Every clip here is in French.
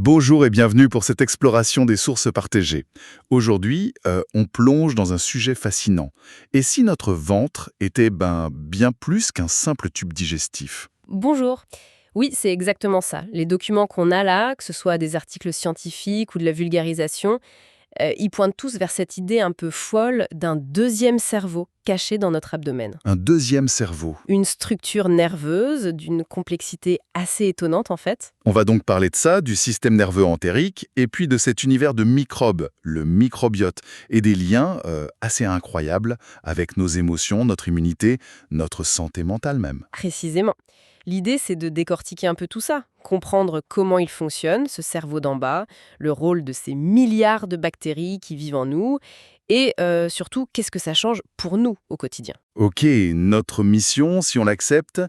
Bonjour et bienvenue pour cette exploration des sources partagées. Aujourd'hui, on plonge dans un sujet fascinant. Et si notre ventre était bien plus qu'un simple tube digestif? Bonjour. Oui, c'est exactement ça. Les documents qu'on a là, que ce soit des articles scientifiques ou de la vulgarisation, ils pointent tous vers cette idée un peu folle d'un deuxième cerveau caché dans notre abdomen. Un deuxième cerveau. Une structure nerveuse d'une complexité assez étonnante en fait. On va donc parler de ça, du système nerveux entérique, et puis de cet univers de microbes, le microbiote, et des liens assez incroyables avec nos émotions, notre immunité, notre santé mentale même. Précisément. L'idée, c'est de décortiquer un peu tout ça, comprendre comment il fonctionne, ce cerveau d'en bas, le rôle de ces milliards de bactéries qui vivent en nous, et surtout, qu'est-ce que ça change pour nous au quotidien. Ok, notre mission, si on l'accepte,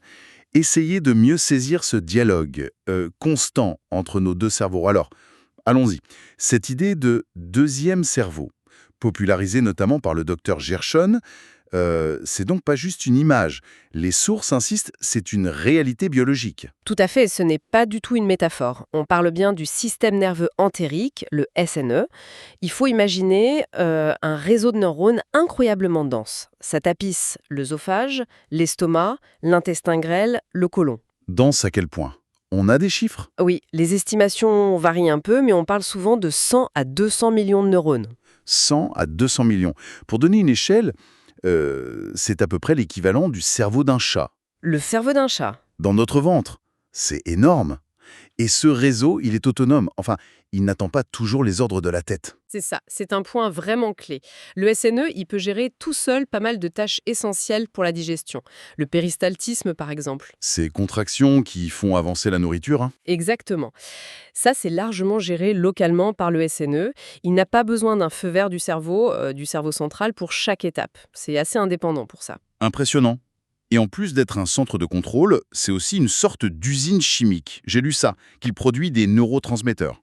essayer de mieux saisir ce dialogue constant entre nos deux cerveaux. Alors, allons-y. Cette idée de deuxième cerveau, popularisée notamment par le docteur Gershon, c'est donc pas juste une image. Les sources insistent, c'est une réalité biologique. Tout à fait, ce n'est pas du tout une métaphore. On parle bien du système nerveux entérique, le SNE. Il faut imaginer un réseau de neurones incroyablement dense. Ça tapisse l'œsophage, l'estomac, l'intestin grêle, le côlon. Dense à quel point? On a des chiffres? Oui, les estimations varient un peu, mais on parle souvent de 100 à 200 millions de neurones. 100 à 200 millions. Pour donner une échelle, c'est à peu près l'équivalent du cerveau d'un chat. Le cerveau d'un chat. Dans notre ventre. C'est énorme. Et ce réseau, il est autonome. Enfin, il n'attend pas toujours les ordres de la tête. C'est ça, c'est un point vraiment clé. Le SNE, il peut gérer tout seul pas mal de tâches essentielles pour la digestion. Le péristaltisme, par exemple. Ces contractions qui font avancer la nourriture, hein. Exactement. Ça, c'est largement géré localement par le SNE. Il n'a pas besoin d'un feu vert du cerveau central pour chaque étape. C'est assez indépendant pour ça. Impressionnant. Et en plus d'être un centre de contrôle, c'est aussi une sorte d'usine chimique. J'ai lu ça, qu'il produit des neurotransmetteurs.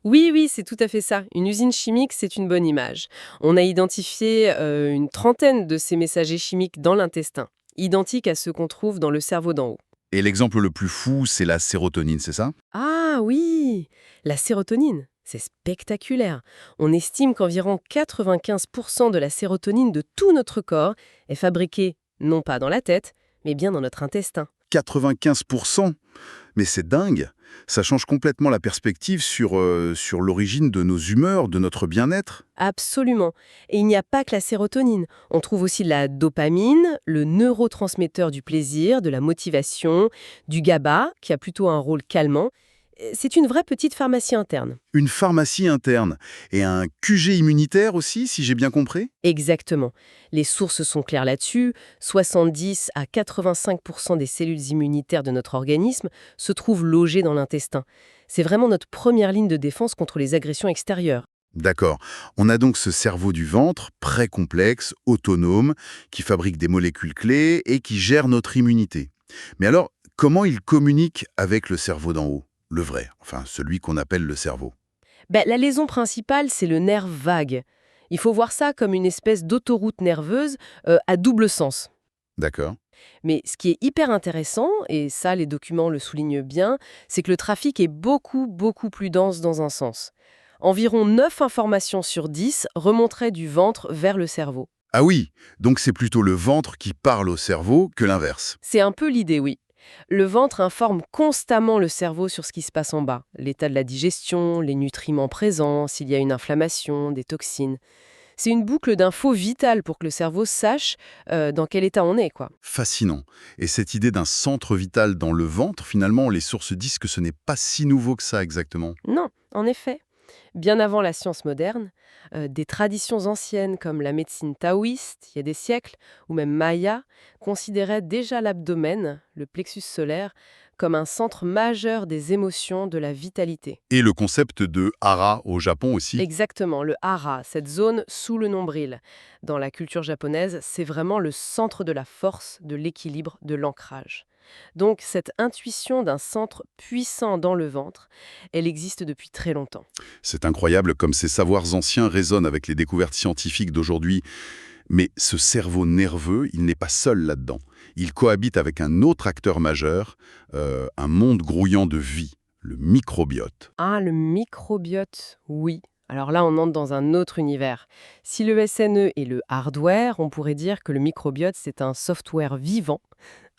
Oui, oui, c'est tout à fait ça. Une usine chimique, c'est une bonne image. On a identifié une trentaine de ces messagers chimiques dans l'intestin, identiques à ceux qu'on trouve dans le cerveau d'en haut. Et l'exemple le plus fou, c'est la sérotonine, c'est ça? Ah oui, la sérotonine. C'est spectaculaire. On estime qu'environ 95% de la sérotonine de tout notre corps est fabriquée non pas dans la tête, mais bien dans notre intestin. 95%. Mais c'est dingue. Ça change complètement la perspective sur l'origine de nos humeurs, de notre bien-être. Absolument. Et il n'y a pas que la sérotonine. On trouve aussi la dopamine, le neurotransmetteur du plaisir, de la motivation, du GABA, qui a plutôt un rôle calmant. C'est une vraie petite pharmacie interne. Une pharmacie interne. Et un QG immunitaire aussi, si j'ai bien compris. Exactement. Les sources sont claires là-dessus. 70 à 85% des cellules immunitaires de notre organisme se trouvent logées dans l'intestin. C'est vraiment notre première ligne de défense contre les agressions extérieures. D'accord. On a donc ce cerveau du ventre, très complexe, autonome, qui fabrique des molécules clés et qui gère notre immunité. Mais alors, comment il communique avec le cerveau d'en haut? Le vrai, enfin celui qu'on appelle le cerveau. La liaison principale, c'est le nerf vague. Il faut voir ça comme une espèce d'autoroute nerveuse à double sens. D'accord. Mais ce qui est hyper intéressant, et ça les documents le soulignent bien, c'est que le trafic est beaucoup, beaucoup plus dense dans un sens. Environ 9 informations sur 10 remonteraient du ventre vers le cerveau. Ah oui, donc c'est plutôt le ventre qui parle au cerveau que l'inverse. C'est un peu l'idée, oui. Le ventre informe constamment le cerveau sur ce qui se passe en bas, l'état de la digestion, les nutriments présents, s'il y a une inflammation, des toxines. C'est une boucle d'infos vitale pour que le cerveau sache dans quel état on est, quoi. Fascinant. Et cette idée d'un centre vital dans le ventre, finalement, les sources disent que ce n'est pas si nouveau que ça exactement. Non, en effet. Bien avant la science moderne, des traditions anciennes comme la médecine taoïste, il y a des siècles, ou même maya, considéraient déjà l'abdomen, le plexus solaire, comme un centre majeur des émotions, de la vitalité. Et le concept de hara au Japon aussi. Exactement, le hara, cette zone sous le nombril. Dans la culture japonaise, c'est vraiment le centre de la force, de l'équilibre, de l'ancrage. Donc cette intuition d'un centre puissant dans le ventre, elle existe depuis très longtemps. C'est incroyable comme ces savoirs anciens résonnent avec les découvertes scientifiques d'aujourd'hui. Mais ce cerveau nerveux, il n'est pas seul là-dedans. Il cohabite avec un autre acteur majeur, un monde grouillant de vie, le microbiote. Ah, le microbiote, oui. Alors là, on entre dans un autre univers. Si le SNE est le hardware, on pourrait dire que le microbiote, c'est un software vivant,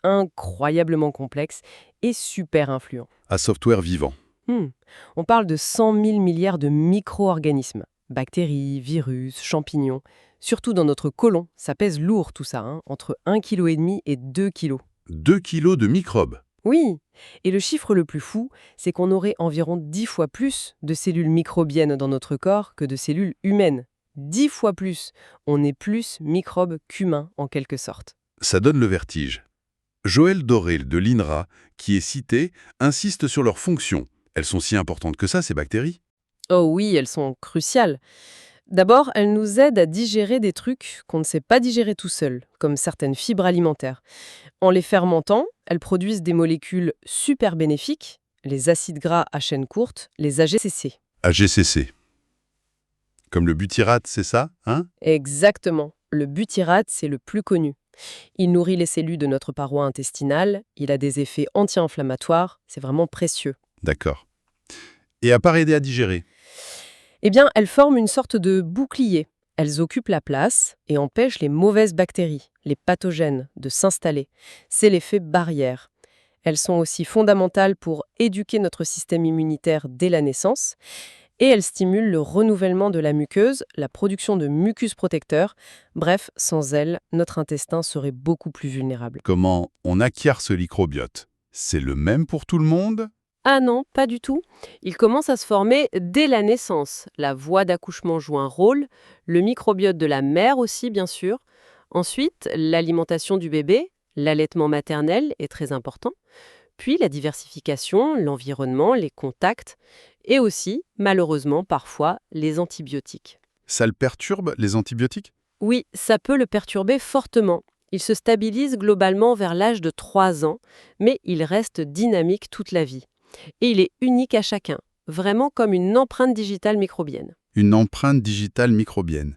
incroyablement complexe et super influent. À software vivant. Hmm. On parle de 100 000 milliards de micro-organismes. Bactéries, virus, champignons. Surtout dans notre côlon, ça pèse lourd tout ça, hein, entre 1,5 kg et 2 kilos. 2 kilos de microbes. Oui, et le chiffre le plus fou, c'est qu'on aurait environ 10 fois plus de cellules microbiennes dans notre corps que de cellules humaines. 10 fois plus. On est plus microbes qu'humains, en quelque sorte. Ça donne le vertige. Joël Doré de l'INRA, qui est cité, insiste sur leurs fonctions. Elles sont si importantes que ça, ces bactéries? Oh oui, elles sont cruciales. D'abord, elles nous aident à digérer des trucs qu'on ne sait pas digérer tout seul, comme certaines fibres alimentaires. En les fermentant, elles produisent des molécules super bénéfiques, les acides gras à chaîne courte, les AGCC. AGCC. Comme le butyrate, c'est ça, hein? Exactement. Le butyrate, c'est le plus connu. Il nourrit les cellules de notre paroi intestinale, il a des effets anti-inflammatoires, c'est vraiment précieux. D'accord. Et à part aider à digérer? Eh bien, elles forment une sorte de bouclier. Elles occupent la place et empêchent les mauvaises bactéries, les pathogènes, de s'installer. C'est l'effet barrière. Elles sont aussi fondamentales pour éduquer notre système immunitaire dès la naissance et elles stimulent le renouvellement de la muqueuse, la production de mucus protecteur. Bref, sans elles, notre intestin serait beaucoup plus vulnérable. Comment on acquiert ce microbiote? C'est le même pour tout le monde? Ah non, pas du tout. Il commence à se former dès la naissance. La voie d'accouchement joue un rôle, le microbiote de la mère aussi, bien sûr. Ensuite, l'alimentation du bébé, l'allaitement maternel est très important. Puis la diversification, l'environnement, les contacts, et aussi, malheureusement, parfois, les antibiotiques. Ça le perturbe, les antibiotiques? Oui, ça peut le perturber fortement. Il se stabilise globalement vers l'âge de 3 ans, mais il reste dynamique toute la vie. Et il est unique à chacun, vraiment comme une empreinte digitale microbienne. Une empreinte digitale microbienne.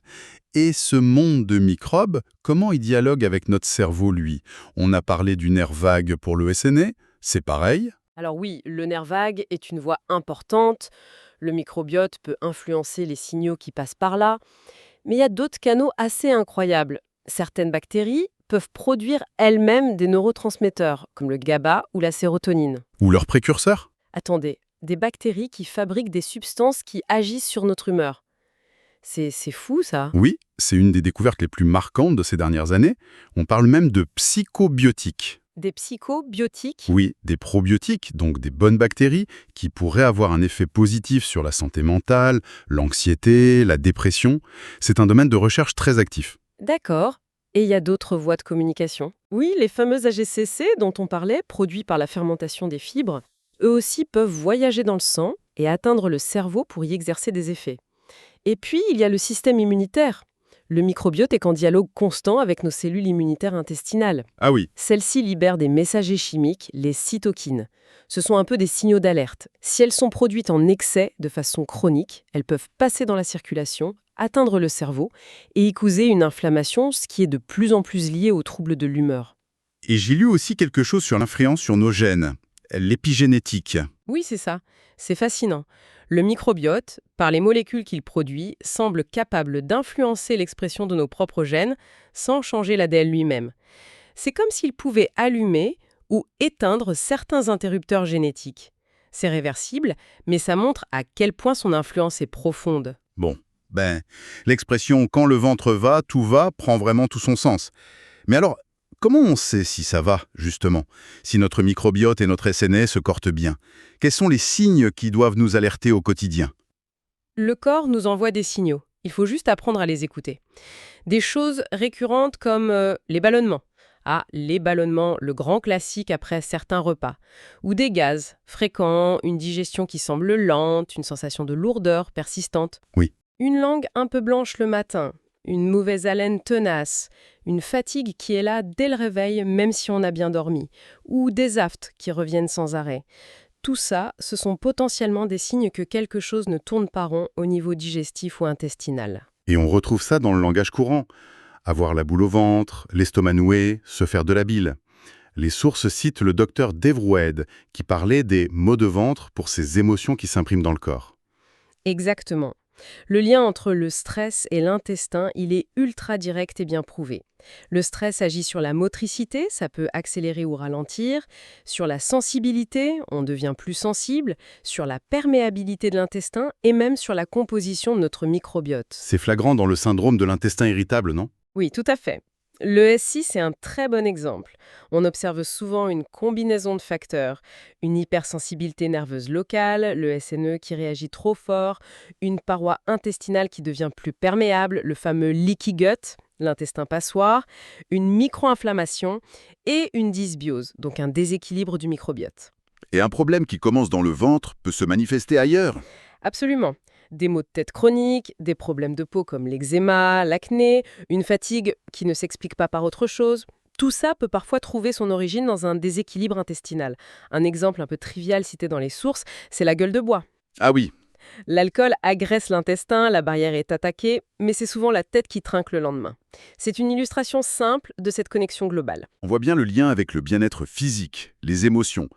Et ce monde de microbes, comment il dialogue avec notre cerveau, lui? On a parlé du nerf vague pour le SNE, c'est pareil? Alors oui, le nerf vague est une voie importante, le microbiote peut influencer les signaux qui passent par là, mais il y a d'autres canaux assez incroyables. Certaines bactéries peuvent produire elles-mêmes des neurotransmetteurs, comme le GABA ou la sérotonine. Ou leur précurseur? Attendez, des bactéries qui fabriquent des substances qui agissent sur notre humeur. C'est fou, ça. Oui, c'est une des découvertes les plus marquantes de ces dernières années. On parle même de psychobiotiques. Des psychobiotiques. Oui, des probiotiques, donc des bonnes bactéries, qui pourraient avoir un effet positif sur la santé mentale, l'anxiété, la dépression. C'est un domaine de recherche très actif. D'accord. Et il y a d'autres voies de communication. Oui, les fameux AGCC dont on parlait, produits par la fermentation des fibres, eux aussi peuvent voyager dans le sang et atteindre le cerveau pour y exercer des effets. Et puis, il y a le système immunitaire. Le microbiote est en dialogue constant avec nos cellules immunitaires intestinales. Ah oui, Celles-ci libèrent des messagers chimiques, les cytokines. Ce sont un peu des signaux d'alerte. Si elles sont produites en excès de façon chronique, elles peuvent passer dans la circulation, atteindre le cerveau et y causer une inflammation, ce qui est de plus en plus lié aux troubles de l'humeur. et j'ai lu aussi quelque chose sur l'influence sur nos gènes, l'épigénétique. Oui, c'est ça. C'est fascinant. Le microbiote, par les molécules qu'il produit, semble capable d'influencer l'expression de nos propres gènes sans changer l'ADN lui-même. C'est comme s'il pouvait allumer ou éteindre certains interrupteurs génétiques. C'est réversible, mais ça montre à quel point son influence est profonde. Bon, l'expression « quand le ventre va, tout va » prend vraiment tout son sens. Mais alors, comment on sait si ça va, justement? Si notre microbiote et notre SNE se cortent bien? Quels sont les signes qui doivent nous alerter au quotidien? Le corps nous envoie des signaux. Il faut juste apprendre à les écouter. Des choses récurrentes comme les ballonnements. Ah, les ballonnements, le grand classique après certains repas. Ou des gaz fréquents, une digestion qui semble lente, une sensation de lourdeur persistante. Oui. Une langue un peu blanche le matin, une mauvaise haleine tenace, une fatigue qui est là dès le réveil même si on a bien dormi, ou des aphtes qui reviennent sans arrêt. Tout ça, ce sont potentiellement des signes que quelque chose ne tourne pas rond au niveau digestif ou intestinal. Et on retrouve ça dans le langage courant. Avoir la boule au ventre, l'estomac noué, se faire de la bile. Les sources citent le docteur Dave Roued, qui parlait des maux de ventre pour ces émotions qui s'impriment dans le corps. Exactement. Le lien entre le stress et l'intestin, il est ultra direct et bien prouvé. Le stress agit sur la motricité, ça peut accélérer ou ralentir, sur la sensibilité, on devient plus sensible, sur la perméabilité de l'intestin et même sur la composition de notre microbiote. C'est flagrant dans le syndrome de l'intestin irritable, non? Oui, tout à fait. Le S6 est un très bon exemple. On observe souvent une combinaison de facteurs. Une hypersensibilité nerveuse locale, le SNE qui réagit trop fort, une paroi intestinale qui devient plus perméable, le fameux leaky gut, l'intestin passoire, une micro-inflammation et une dysbiose, donc un déséquilibre du microbiote. Et un problème qui commence dans le ventre peut se manifester ailleurs. Absolument. Des maux de tête chroniques, des problèmes de peau comme l'eczéma, l'acné, une fatigue qui ne s'explique pas par autre chose. Tout ça peut parfois trouver son origine dans un déséquilibre intestinal. Un exemple un peu trivial cité dans les sources, c'est la gueule de bois. Ah oui, L'alcool agresse l'intestin, la barrière est attaquée, mais c'est souvent la tête qui trinque le lendemain. C'est une illustration simple de cette connexion globale. on voit bien le lien avec le bien-être physique, les émotions.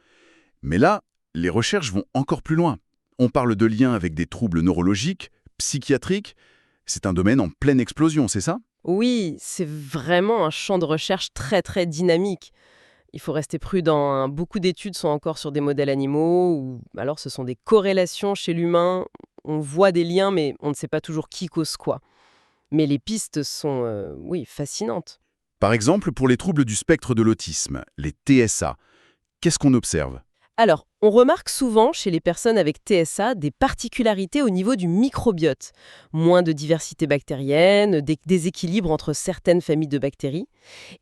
Mais là, les recherches vont encore plus loin. On parle de liens avec des troubles neurologiques, psychiatriques. C'est un domaine en pleine explosion, c'est ça? Oui, c'est vraiment un champ de recherche très très dynamique. Il faut rester prudent, hein. Beaucoup d'études sont encore sur des modèles animaux, ou alors ce sont des corrélations chez l'humain. On voit des liens, mais on ne sait pas toujours qui cause quoi. Mais les pistes sont, oui, fascinantes. Par exemple, pour les troubles du spectre de l'autisme, les TSA, qu'est-ce qu'on observe? Alors, on remarque souvent chez les personnes avec TSA des particularités au niveau du microbiote. Moins de diversité bactérienne, des déséquilibres entre certaines familles de bactéries.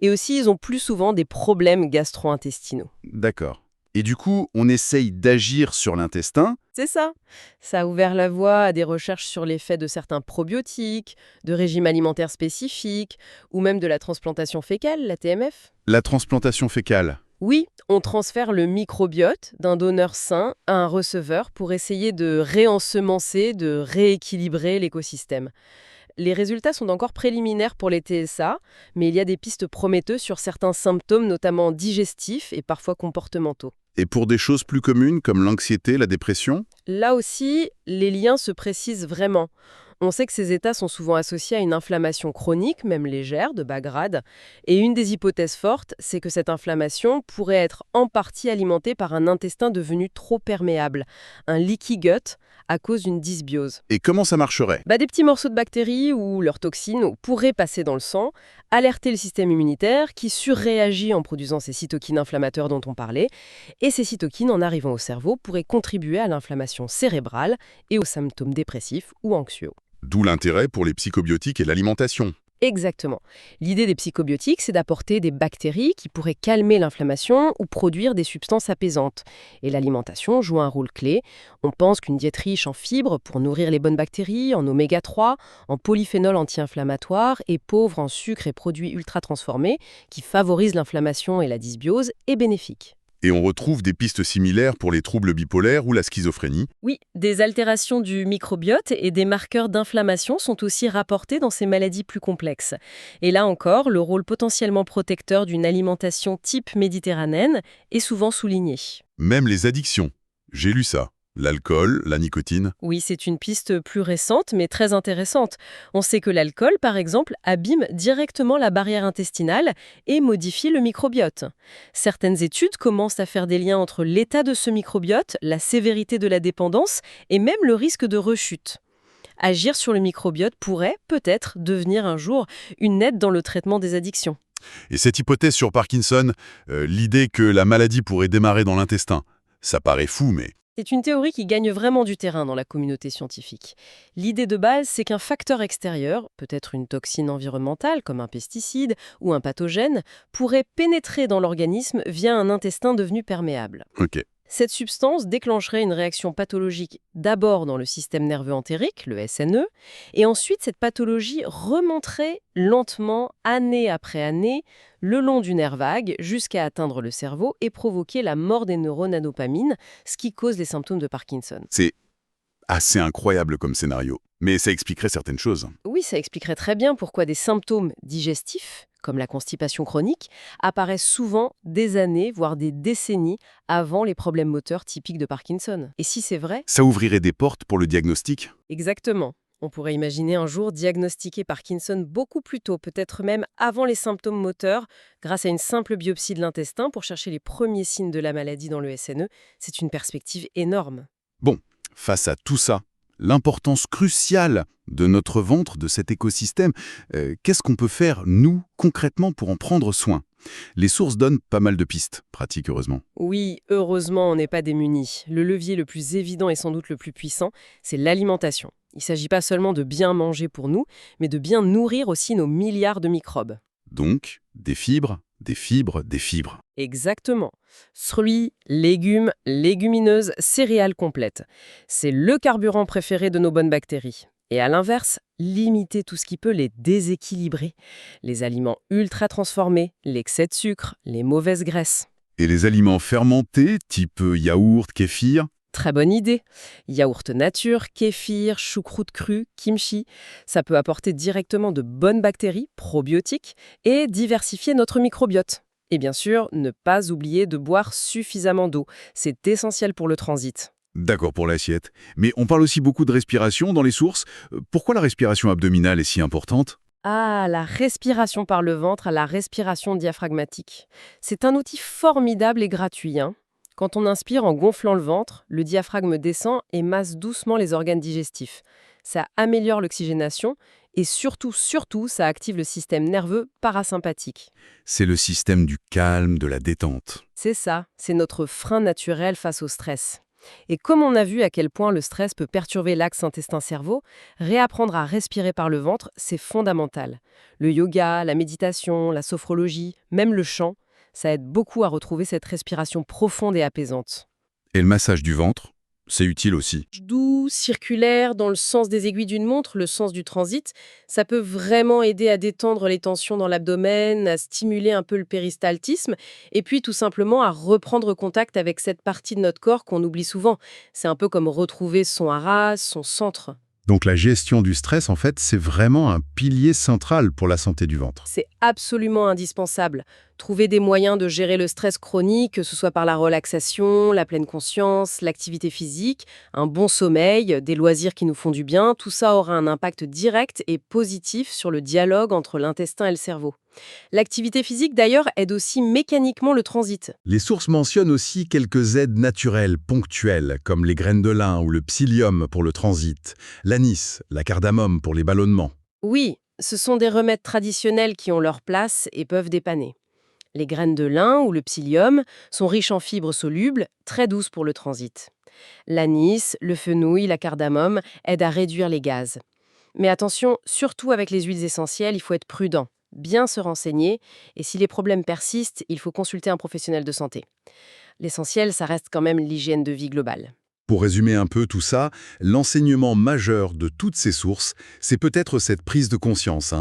Et aussi, ils ont plus souvent des problèmes gastro-intestinaux. D'accord. Et du coup, on essaye d'agir sur l'intestin. C'est ça. Ça a ouvert la voie à des recherches sur l'effet de certains probiotiques, de régimes alimentaires spécifiques, ou même de la transplantation fécale, la TMF. La transplantation fécale. Oui, on transfère le microbiote d'un donneur sain à un receveur pour essayer de réensemencer, de rééquilibrer l'écosystème. Les résultats sont encore préliminaires pour les TSA, mais il y a des pistes prometteuses sur certains symptômes, notamment digestifs et parfois comportementaux. Et pour des choses plus communes comme l'anxiété, la dépression? Là aussi, les liens se précisent vraiment. On sait que ces états sont souvent associés à une inflammation chronique, même légère, de bas grade. Et une des hypothèses fortes, c'est que cette inflammation pourrait être en partie alimentée par un intestin devenu trop perméable, un leaky gut, à cause d'une dysbiose. Et comment ça marcherait? Des petits morceaux de bactéries ou leurs toxines pourraient passer dans le sang, alerter le système immunitaire qui surréagit en produisant ces cytokines inflammatoires dont on parlait. Et ces cytokines, en arrivant au cerveau, pourraient contribuer à l'inflammation cérébrale et aux symptômes dépressifs ou anxieux. D'où l'intérêt pour les psychobiotiques et l'alimentation. Exactement. L'idée des psychobiotiques, c'est d'apporter des bactéries qui pourraient calmer l'inflammation ou produire des substances apaisantes. Et l'alimentation joue un rôle clé. On pense qu'une diète riche en fibres pour nourrir les bonnes bactéries, en oméga 3, en polyphénols anti-inflammatoires et pauvre en sucres et produits ultra transformés qui favorisent l'inflammation et la dysbiose est bénéfique. Et on retrouve des pistes similaires pour les troubles bipolaires ou la schizophrénie. Oui, des altérations du microbiote et des marqueurs d'inflammation sont aussi rapportés dans ces maladies plus complexes. Et là encore, le rôle potentiellement protecteur d'une alimentation type méditerranéenne est souvent souligné. Même les addictions. J'ai lu ça. L'alcool, la nicotine. Oui, c'est une piste plus récente, mais très intéressante. On sait que l'alcool, par exemple, abîme directement la barrière intestinale et modifie le microbiote. Certaines études commencent à faire des liens entre l'état de ce microbiote, la sévérité de la dépendance et même le risque de rechute. Agir sur le microbiote pourrait, peut-être, devenir un jour une aide dans le traitement des addictions. Et cette hypothèse sur Parkinson, l'idée que la maladie pourrait démarrer dans l'intestin, ça paraît fou, mais... C'est une théorie qui gagne vraiment du terrain dans la communauté scientifique. L'idée de base, c'est qu'un facteur extérieur, peut-être une toxine environnementale comme un pesticide ou un pathogène, pourrait pénétrer dans l'organisme via un intestin devenu perméable. Ok. Cette substance déclencherait une réaction pathologique d'abord dans le système nerveux entérique, le SNE, et ensuite cette pathologie remonterait lentement, année après année, le long du nerf vague jusqu'à atteindre le cerveau et provoquer la mort des neurones à dopamine, ce qui cause les symptômes de Parkinson. C'est assez incroyable comme scénario. Mais ça expliquerait certaines choses. Oui, ça expliquerait très bien pourquoi des symptômes digestifs, comme la constipation chronique, apparaissent souvent des années, voire des décennies avant les problèmes moteurs typiques de Parkinson. Et si c'est vrai, Ça ouvrirait des portes pour le diagnostic? exactement. On pourrait imaginer un jour diagnostiquer Parkinson beaucoup plus tôt, peut-être même avant les symptômes moteurs, grâce à une simple biopsie de l'intestin pour chercher les premiers signes de la maladie dans le SNE. C'est une perspective énorme. Bon, face à tout ça, l'importance cruciale de notre ventre, de cet écosystème, qu'est-ce qu'on peut faire, nous, concrètement, pour en prendre soin? Les sources donnent pas mal de pistes, pratiques heureusement. Oui, heureusement, on n'est pas démunis. Le levier le plus évident et sans doute le plus puissant, c'est l'alimentation. Il ne s'agit pas seulement de bien manger pour nous, mais de bien nourrir aussi nos milliards de microbes. Donc, des fibres, des fibres, des fibres. Exactement. Fruits, légumes, légumineuses, céréales complètes. C'est le carburant préféré de nos bonnes bactéries. Et à l'inverse, limiter tout ce qui peut les déséquilibrer. Les aliments ultra transformés, l'excès de sucre, les mauvaises graisses. Et les aliments fermentés, type yaourt, kéfir? Très bonne idée. Yaourt nature, kéfir, choucroute crue, kimchi. Ça peut apporter directement de bonnes bactéries, probiotiques, et diversifier notre microbiote. Et bien sûr, ne pas oublier de boire suffisamment d'eau. C'est essentiel pour le transit. D'accord pour l'assiette. Mais on parle aussi beaucoup de respiration dans les sources. Pourquoi la respiration abdominale est si importante? Ah, la respiration par le ventre, la respiration diaphragmatique. C'est un outil formidable et gratuit, hein. Quand on inspire en gonflant le ventre, le diaphragme descend et masse doucement les organes digestifs. Ça améliore l'oxygénation et surtout, ça active le système nerveux parasympathique. C'est le système du calme, de la détente. C'est ça, c'est notre frein naturel face au stress. Et comme on a vu à quel point le stress peut perturber l'axe intestin-cerveau, réapprendre à respirer par le ventre, c'est fondamental. Le yoga, la méditation, la sophrologie, même le chant, ça aide beaucoup à retrouver cette respiration profonde et apaisante. Et le massage du ventre, c'est utile aussi. Doux, circulaire, dans le sens des aiguilles d'une montre, le sens du transit, ça peut vraiment aider à détendre les tensions dans l'abdomen, à stimuler un peu le péristaltisme, et puis tout simplement à reprendre contact avec cette partie de notre corps qu'on oublie souvent. C'est un peu comme retrouver son haras, son centre. Donc la gestion du stress, en fait, c'est vraiment un pilier central pour la santé du ventre. C'est absolument indispensable. Trouver des moyens de gérer le stress chronique, que ce soit par la relaxation, la pleine conscience, l'activité physique, un bon sommeil, des loisirs qui nous font du bien, tout ça aura un impact direct et positif sur le dialogue entre l'intestin et le cerveau. L'activité physique, d'ailleurs, aide aussi mécaniquement le transit. Les sources mentionnent aussi quelques aides naturelles, ponctuelles, comme les graines de lin ou le psyllium pour le transit, l'anis, la cardamome pour les ballonnements. Oui, ce sont des remèdes traditionnels qui ont leur place et peuvent dépanner. Les graines de lin ou le psyllium sont riches en fibres solubles, très douces pour le transit. L'anis, le fenouil, la cardamome aident à réduire les gaz. Mais attention, surtout avec les huiles essentielles, il faut être prudent, bien se renseigner, et si les problèmes persistent, il faut consulter un professionnel de santé. L'essentiel, ça reste quand même l'hygiène de vie globale. Pour résumer un peu tout ça, l'enseignement majeur de toutes ces sources, c'est peut-être cette prise de conscience.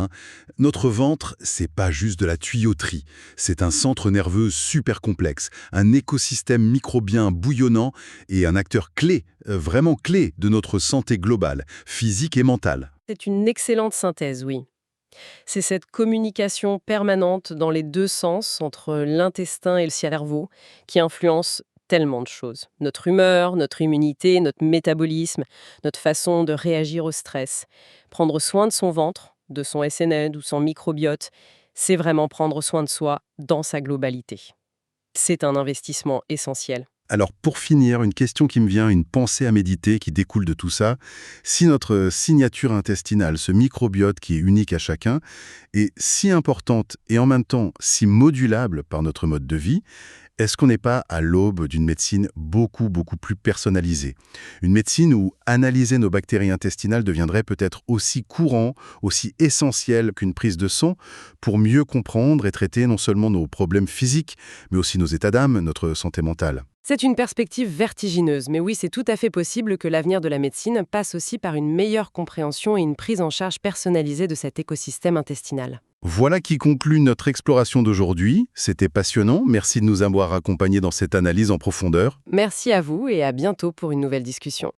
Notre ventre, c'est pas juste de la tuyauterie, c'est un centre nerveux super complexe, un écosystème microbien bouillonnant et un acteur clé, vraiment clé de notre santé globale, physique et mentale. C'est une excellente synthèse, oui. C'est cette communication permanente dans les deux sens entre l'intestin et le cerveau qui influence tellement de choses. Notre humeur, notre immunité, notre métabolisme, notre façon de réagir au stress. Prendre soin de son ventre, de son SNE ou son microbiote, c'est vraiment prendre soin de soi dans sa globalité. C'est un investissement essentiel. Alors pour finir, une question qui me vient, une pensée à méditer qui découle de tout ça. Si notre signature intestinale, ce microbiote qui est unique à chacun, est si importante et en même temps si modulable par notre mode de vie, est-ce qu'on n'est pas à l'aube d'une médecine beaucoup plus personnalisée? Une médecine où analyser nos bactéries intestinales deviendrait peut-être aussi courant, aussi essentiel qu'une prise de sang pour mieux comprendre et traiter non seulement nos problèmes physiques, mais aussi nos états d'âme, notre santé mentale. C'est une perspective vertigineuse, mais oui, c'est tout à fait possible que l'avenir de la médecine passe aussi par une meilleure compréhension et une prise en charge personnalisée de cet écosystème intestinal. Voilà qui conclut notre exploration d'aujourd'hui. C'était passionnant. Merci de nous avoir accompagnés dans cette analyse en profondeur. Merci à vous et à bientôt pour une nouvelle discussion.